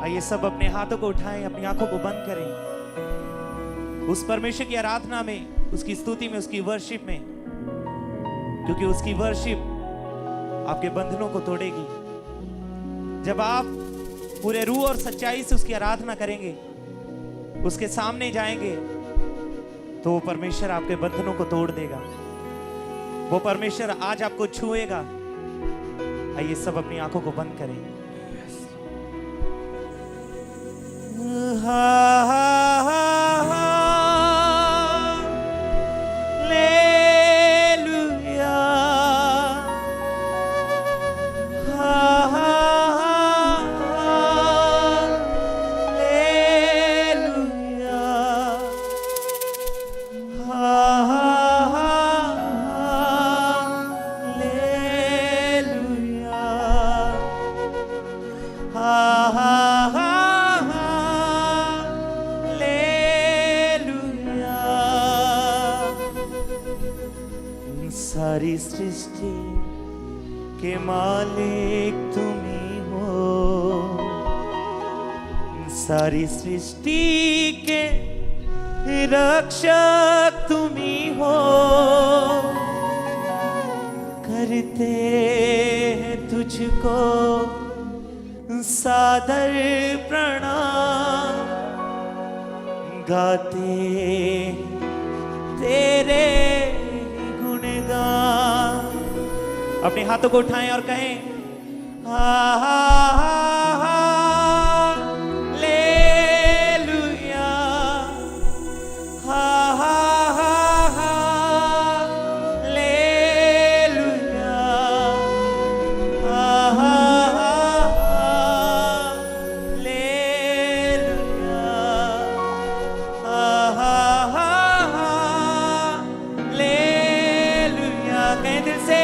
आइए सब अपने हाथों को उठाएं, अपनी आंखों को बंद करें उस परमेश्वर की आराधना में, उसकी स्तुति में, उसकी वर्शिप में, क्योंकि उसकी वर्शिप आपके बंधनों को तोड़ेगी। जब आप पूरे रूह और सच्चाई से उसकी आराधना करेंगे, उसके सामने जाएंगे, तो वो परमेश्वर आपके बंधनों को तोड़ देगा। वो परमेश्वर आज आपको छुएगा। आइए सब अपनी आंखों को बंद करें। सारी सृष्टि के मालिक तुम ही हो, सारी सृष्टि के रक्षक तुम ही हो। करते हैं तुझको सादर प्रणाम, गाते तेरे गुणगान। अपने हाथों को उठाएं और कहें हालेलुया, हालेलुया, हालेलुया। कहें दिल से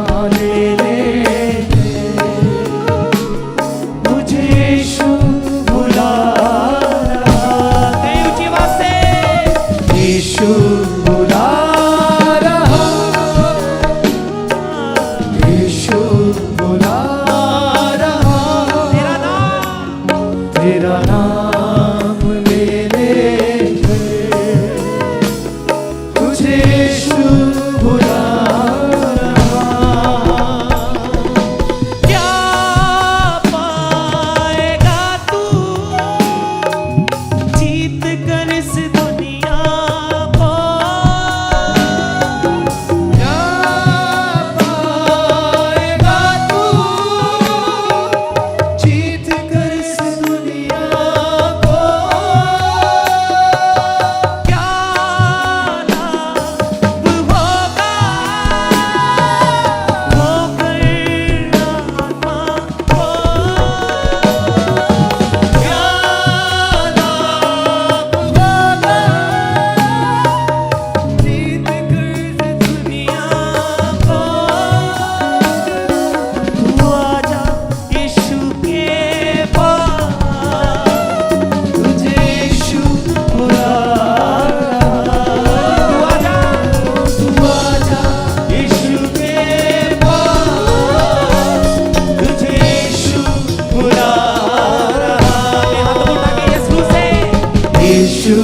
हाँ यीशु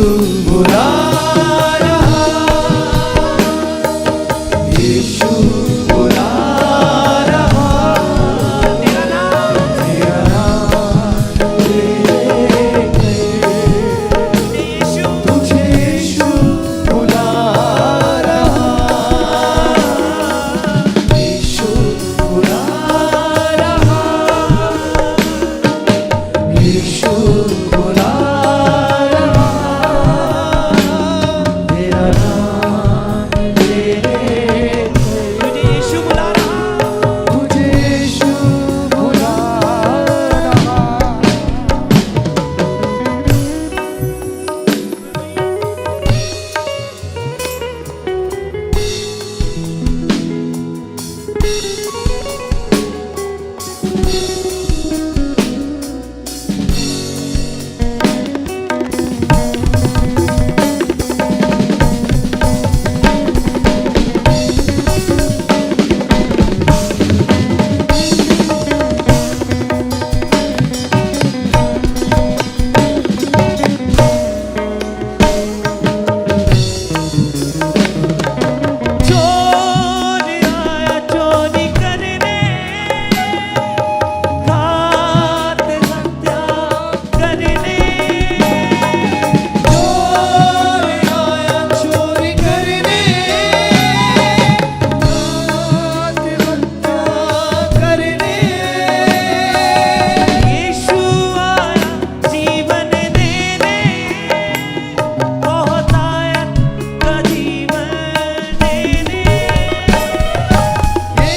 बुला रहा, यीशु बुला रहा, तेरा नाम लेके तुझे यीशु बुला रहा, यीशु बुला रहा, यीशु बुला रहा, तेरा नाम लेके तुझे यीशु बुला रहा, तुझे यीशु बुला रहा। चोरी आया चोरी करने, घात हत्या करने, चोर आया चोरी करने, घात हत्या करने, यीशु आया जीवन देने, बहुतायत का जीवन देने, ये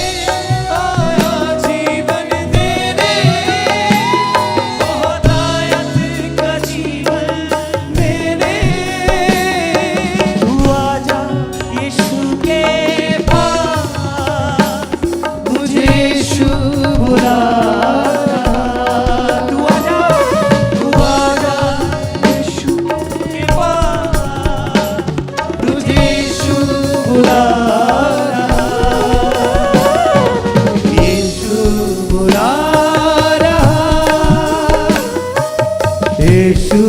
आया जीवन देने, बहुतायत का जीवन देने। तू आजा यीशु के पास, तुझे यीशु बुला रहा, तू आजा यीशु के पास, तुझे यीशु बुला रहा, यीशु बुला रहा, यीशु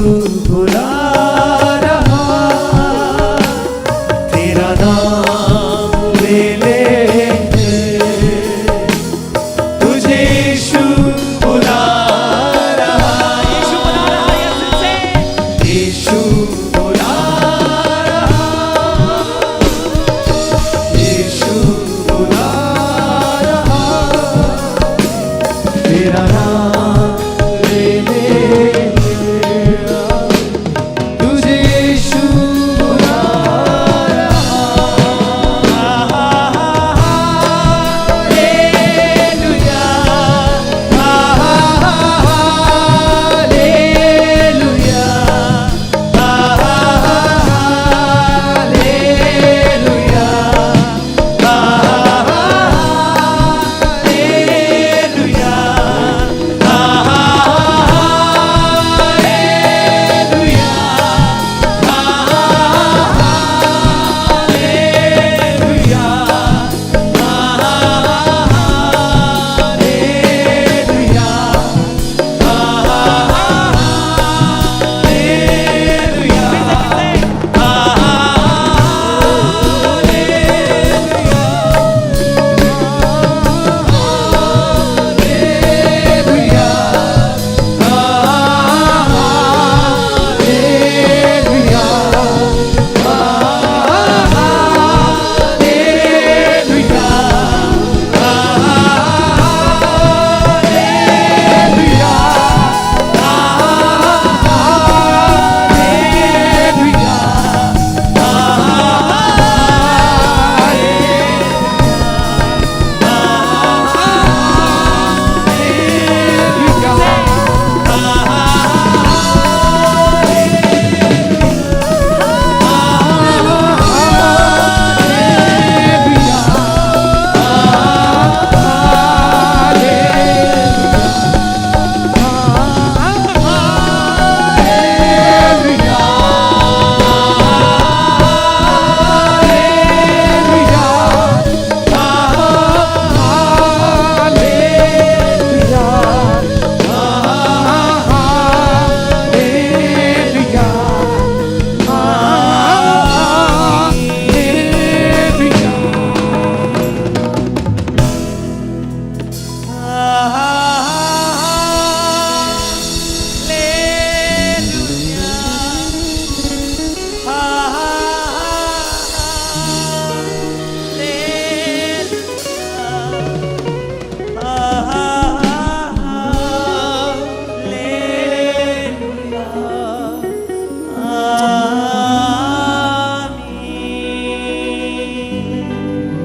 बुला रहा, तेरा नाम ले लेंगे, तुझे यीशु बुला रहा, यीशु बुला रहा है से यीशु बुला रहा, यीशु बुला रहा, तेरा नाम ले लेंगे, तुझे यीशु बुला रहा, हालेलुया, हालेलुया, हालेलुया, हालेलुया,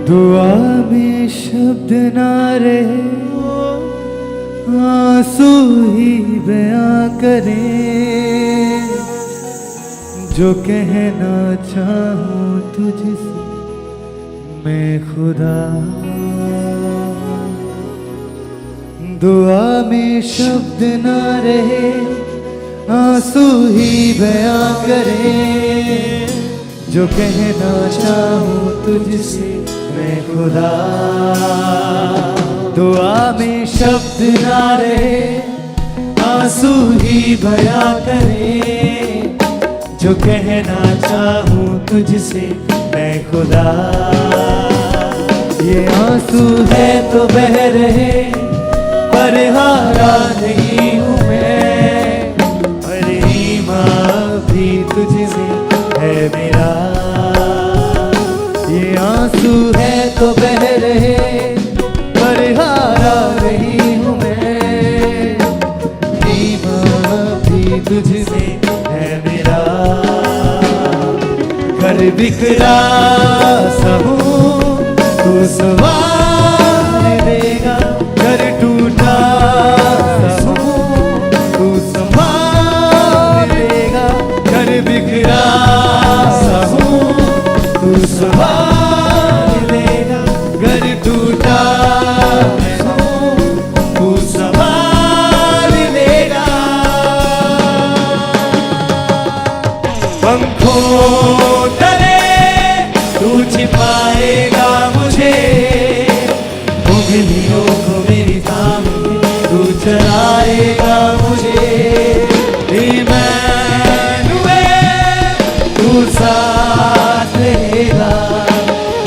दुआ में शब्द ना रहे, आंसू ही बयां करें, जो कहना चाहूं तुझसे मैं खुदा। दुआ में शब्द ना रहे, आंसू ही बयां करें, जो कहना चाहूं तुझसे मैं खुदा। दुआ में शब्द ना रहे, आंसू ही बयां करें, जो कहना चाहूं तुझसे मैं खुदा। ये आंसू है तो बह रहे, पर हारा नहीं हूँ मैं, पर ईमान भी तुझसे है मेरा। ये आंसू है तो बह रहे, पर हारा नहीं हूँ मैं, ईमान भी तुझसे है मेरा। घर बिखरा सा हूँ तू संभाल देगा, घर टूटा सा हूँ तू संभाल देगा, घर बिखरा सा हूँ तू संभाल देगा, घर टूटा हूँ तू संभाल देगा। पंखों तले तू छिपाएगा मुझे, उंगलियों को मेरी थाम के तू चलाएगा मुझे। इम्मानुएल तू साथ रहेगा,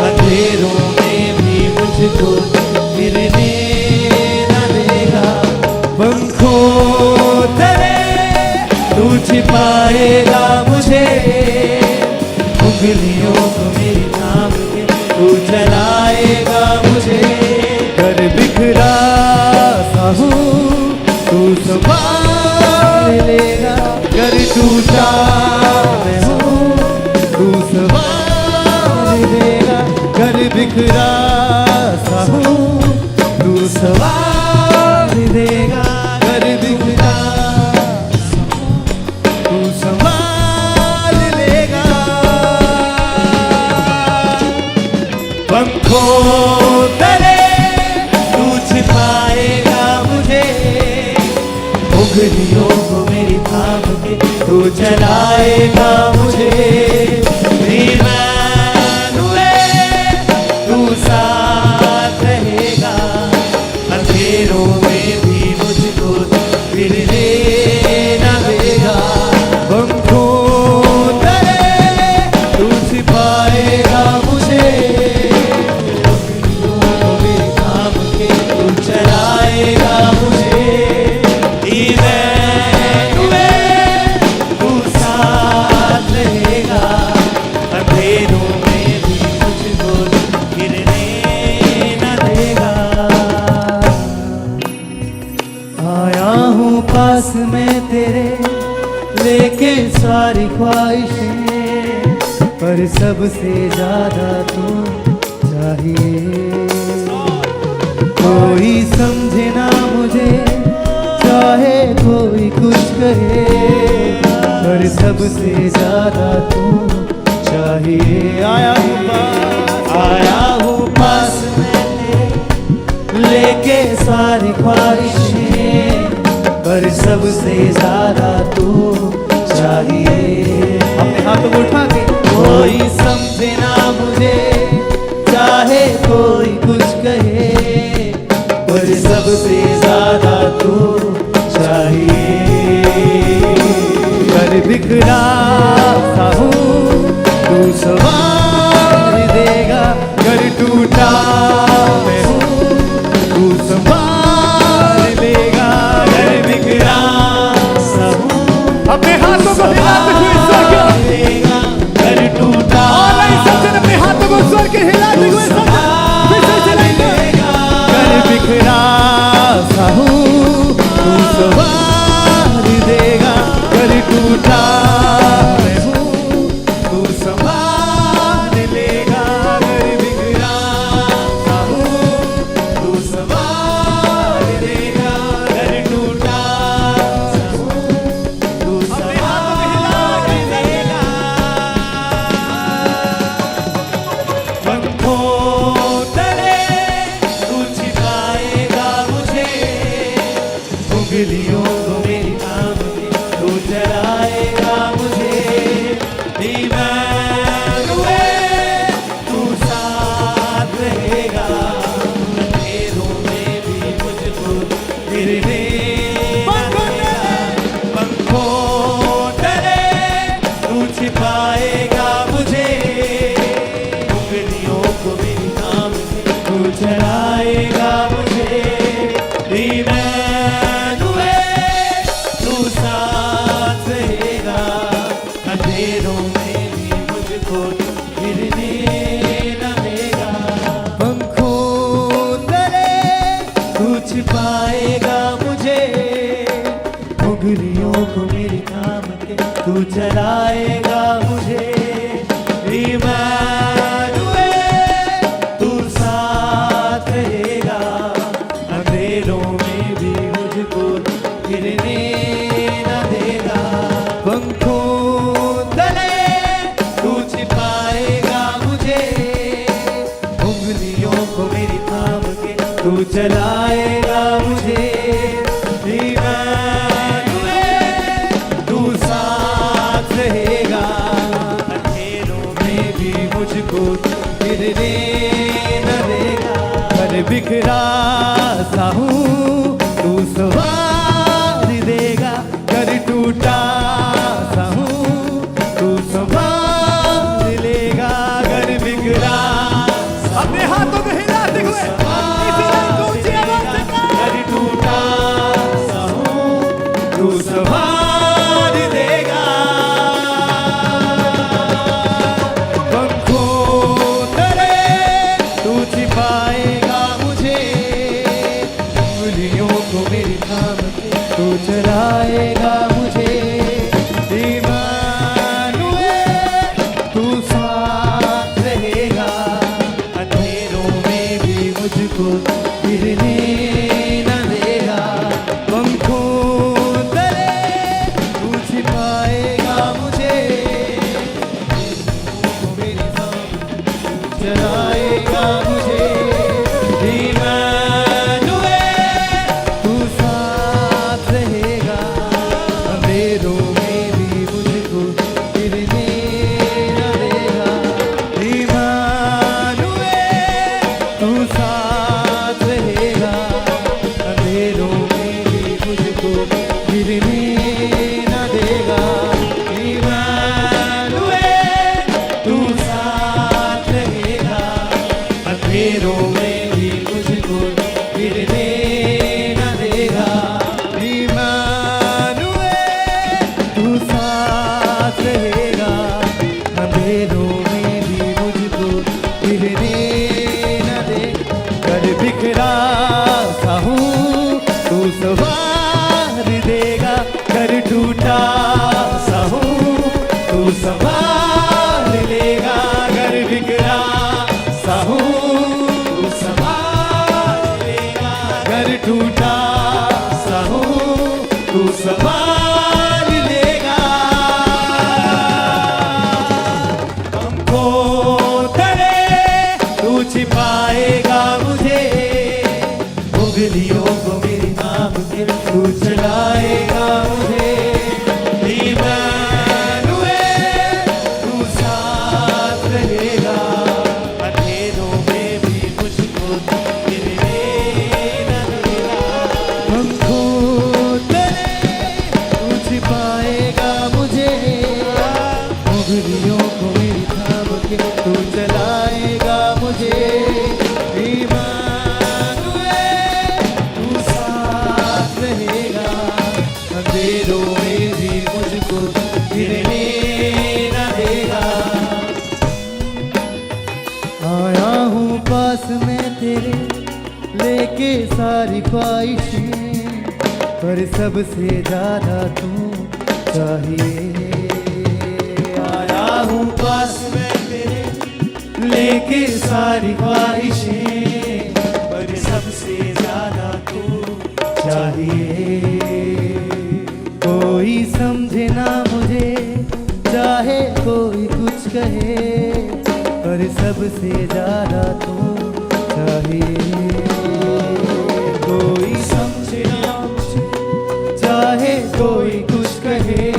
अंधेरों में भी मुझको गिरने न देगा। पंखों तले तू छिपाएगा मुझे, उंगलियों को मेरी थाम के तू चलाएगा मुझे। घर बिखरा सा हूँ तू संभाल लेगा, घर टूटा मैं हूँ तू संभाल लेगा, घर बिखरा सा हूँ तू संभाल देगा, घर बिखरा तू संभाल लेगा। पंखों तले तू छिपाएगा मुझे, उंगलियों को मेरी थाम के तू चलाएगा मुझे। इम्मानुएल तू साथ रहेगा, अंधेरों में भी मुझको गिरने न देगा। पंखों तले तू छिपाएगा मुझे, चलाएगा मुझे। इम्मानुएल तू साथ रहेगा, अंधेरों में भी मुझको गिरने न देगा। आया हूँ पास में तेरे, लेके सारी ख्वाहिशें, पर सबसे ज्यादा तू चाहिए। कोई समझे ना मुझे, चाहे कोई कुछ कहे, पर सबसे ज्यादा तू चाहिए। आया हूँ पास में लेके सारी ख्वाहिशें, पर सबसे ज्यादा तू चाहिए। अपने हाथ को उठा के कोई समझे ना मुझे, चाहे कोई कुछ कहे, पर सबसे ज्यादा तू चाहिए। घर बिखरा सा हूँ तू संभाल देगा, घर टूटा मैं हूँ तू संभाल लेगा, घर बिखरा सा हूँ। अपने हाथों को हिलाते हुए स्वर देगा, घर टूटा। अपने हाथों को स्वर के हिलाते हुए घर बिखरा सा हूँ तू छिपाएगा मुझे, उंगलियों को मेरी नाम से तू चलाएगा मुझे। इमैनुएल तू साथ रहेगा, अंधेरों में भी मुझको गिरने न देगा। पंखों तले तू छिपाएगा मुझे, उंगलियों को मेरी थाम के तू चलाएगा मुझे। इमैनुएल तू साथ रहेगा, अंधेरों में भी मुझको गिरने न देगा। पंखों तले तू छिपाएगा मुझे, उंगलियों को मेरी थाम के तू चलाएगा मुझे। इमैनुएल तू साथ रहेगा, अंधेरों में भी मुझको गिरने न देगा। पर बिखरा सा हूँ तू संवार देगा, कर टूटा सा हूँ तू संभाल लेगा। घर बिखरा अपने हाथों को हिलाते हुए इसी लाइन को ऊंची आवाज से घर टूटा सा हूँ तू संभाल देगा। पंखों तले तू छिपाएगा मुझे, उंगलियों को मेरी थाम के तू चलाएगा मुझे। इमैनुएल तू साथ रहेगा, अंधेरों में भी मुझको गिरने न देगा। पंखों तले तू छिपाएगा मुझे, मेरी थाम चलाएगा मुझे। इमैनुएल तू साथ रहेगा, अंधेरों में भी मुझको गिरने न देगा। इमैनुएल तू साथ रहेगा, अंधेरों में भी मुझको गिरने न देगा। इमैनुएल तू साथ रहेगा, अंधेरों में भी मुझको गिरने न देगा। इमैनुएल तू साथ रहेगा, अंधेरों में भी मुझको गिरने न दे। कर बिखरा सा हूँ तू संवार देगा, कर टूटा सा हूँ तू संभाल लेगा। घर बिखरा सा हूँ तू संभाल लेगा, घर टूटा सा हूँ तू संभाल लेगा। पंखों तले तू छिपाएगा मुझे, उंगलियों को मेरी नाम के तू चलाएगा मुझे। इमैनुएल तू साथ रहेगा, अंधेरों में भी मुझको गिरने न देगा। पंखों तले तू छिपाएगा मुझे, उंगलियों को मेरी थाम के तू चलाएगा मुझे। इमैनुएल तू साथ रहेगा, अंधेरों में भी मुझको गिरने न देगा। आया हूँ पास में तेरे, लेके सारी ख्वाहिशें, पर सबसे ज्यादा तू चाहिए। आया हूँ पास में तेरे, लेके सारी ख्वाहिशें, पर सबसे ज्यादा तू चाहिए। कोई समझे ना मुझे, चाहे कोई कुछ कहे, पर सबसे ज्यादा तू चाहिए। कोई समझे ना मुझे, चाहे कोई कुछ कहे,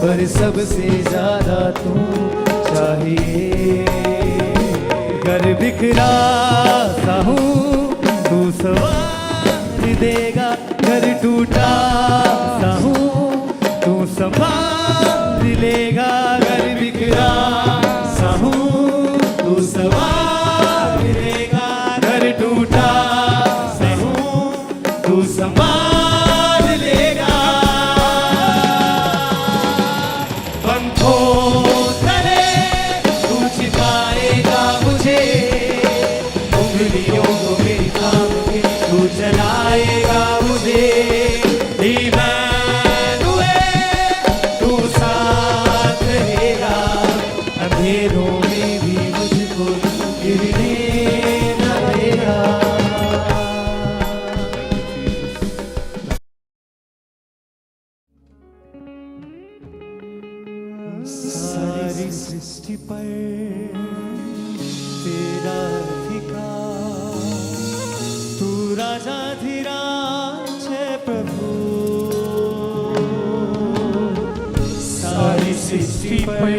पर सबसे ज्यादा तू चाहिए। घर बिखरा सा हूँ तू संवार देगा, घर टूटा सा हूँ तू संभाल लेगा। रासा हूँ तू संवार देगा, घर टूटा सा हूँ तू संभाल लेगा। पंखों तले तू छिपाएगा मुझे, उंगलियों को मेरी थाम के तू चलाएगा मुझे। इमानुएल तू साथ रहेगा, अंधेरों में भी मुझको गिरने न देगा। सारी सृष्टि पर तेरा अधिकार, तू राजाधिराज है प्रभु। सारी सृष्टि पर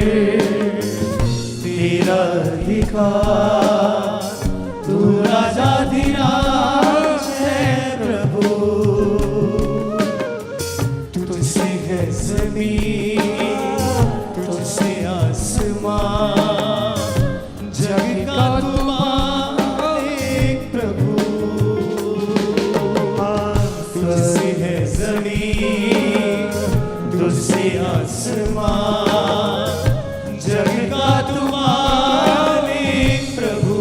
तेरा अधिकार, तू राजाधिराज है प्रभु। तुझसे है ज़मीन, तुझसे आसमां, जग का तू मालिक प्रभु। तुझसे है ज़मीन, तुझसे आसमां, जग का तू मालिक प्रभु।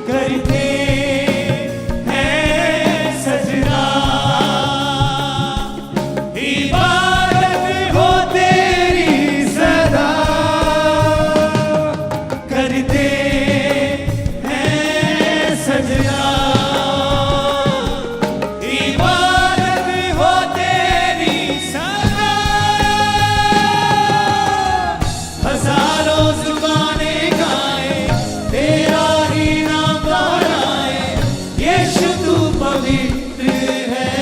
करते हैं सजना, इबादत हो तेरी सदा। करते हैं सजना, इबादत हो तेरी सदा। हजारों जुबानें गाएं, तेरा ही नाम दोहराएं, यीशु तू पवित्र है।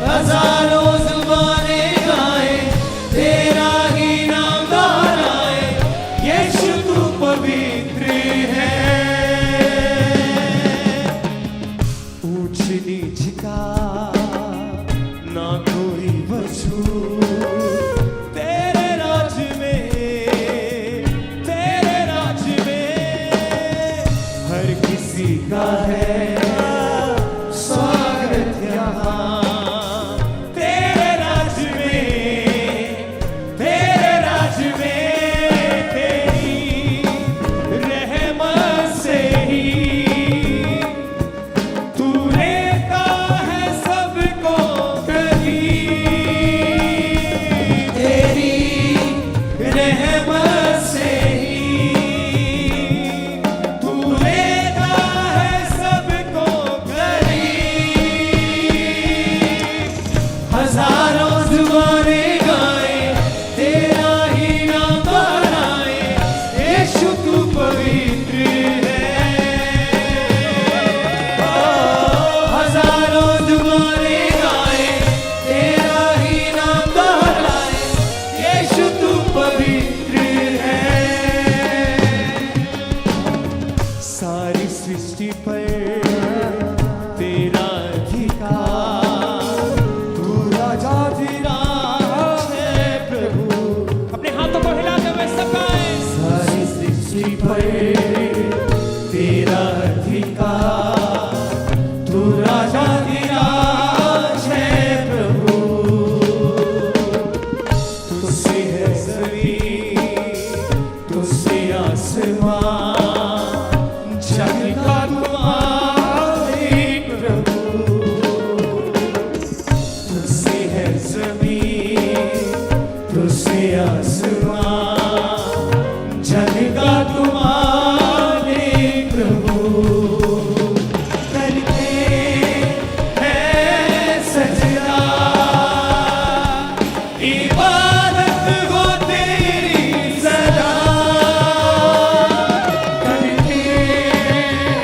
हजारों जुबानें गाएं, तेरा ही नाम दोहराएं, यीशु तू पवित्र है। ऊंच नीच का ना कोई वजूद, तेरे राज में, तेरे राज में हर किसी का है स्वागत यहाँ। तेरे राज में, तेरे राज में तेरी रहमत से ही तू लेता है सबको कहीं। तेरी रहमत से ही तू लेता है सबको कहीं। हजारों जुबानें गाएं, तेरा ही नाम दोहराएं, यीशु तू पवित्र है। हजारों जुबानें गाएं, तेरा ही नाम दोहराएं, यीशु तू पवित्र है। सारी सृष्टि पर तेरा अधिकार, तू राजाधिराज है प्रभु। अपने हाथों को हिलाते हुए सब गाएं। सारी सृष्टि पर तेरा अधिकार, तू राजाधिराज है प्रभु। तुझसे है ज़मीन, तुझसे आसमां, जग का तू मालिक प्रभु। तुझसे है ज़मीन, तुझसे आसमां, जग का तू मालिक प्रभु। करते हैं सजदा, इबादत हो तेरी सदा। करते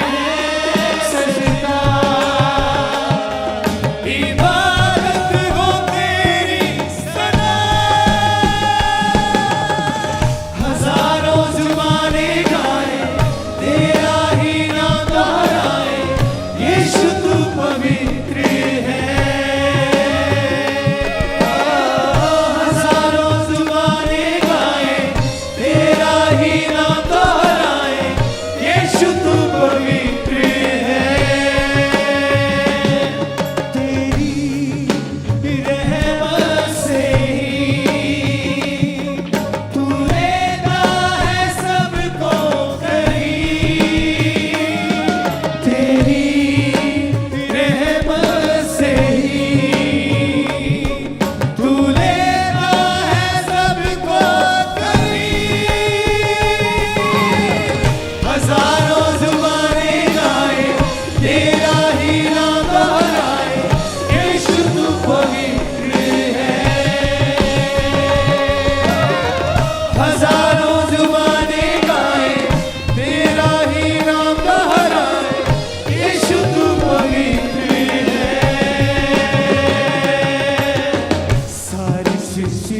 हैं सजदा, इबादत हो तेरी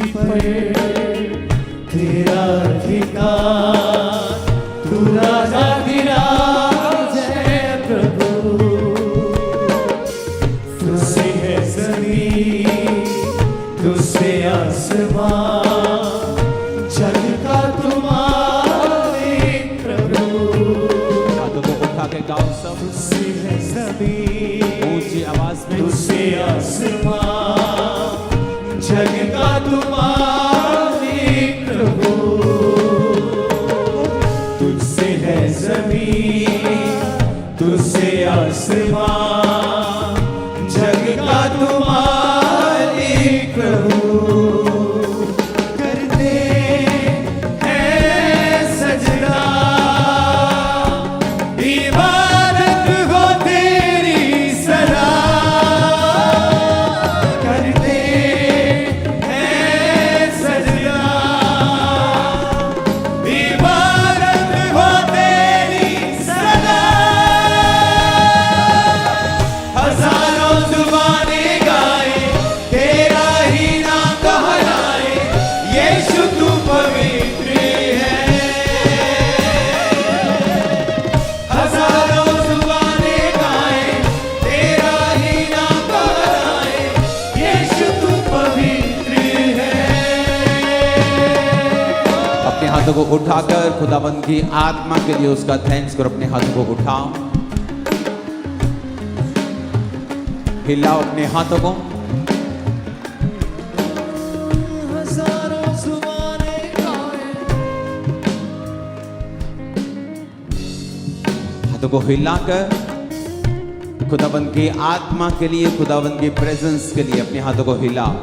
पर तेरा अधिकार, तू राजा विराज है प्रभु। तुझसे है ज़मीन, तुझसे आसमान, जग का तुम मालिक प्रभु। हाथों को उठा के गाओ सब तुझसे है ज़मीन, ऊंची आवाज में। तुझसे आसमान, जग का तुम मालिक प्रभु। तुझसे है ज़मीन, तुझसे आसमान, जग का तुम मालिक प्रभु। करते हैं सजदा, इबादत हो तेरी सदा। करते हैं सजदा, इबादत हो तेरी सदा। हजारों जुबानें गाए, तेरा ही नाम कहलाए, यीशु तू पवित्र है। हजारों जुबानें गाए, तेरा ही नाम कहलाए, यीशु तू पवित्र है। अपने हाथों को उठाकर खुदाबंद की आत्मा के लिए उसका थैंक्स करो। अपने हाथों को उठाओ, हिलाओ अपने हाथों को। हजारों जुबानें गाए, हाथों को हिलाकर खुदाबंद की आत्मा के लिए, खुदाबंद की प्रेजेंस के लिए अपने हाथों को हिलाओ।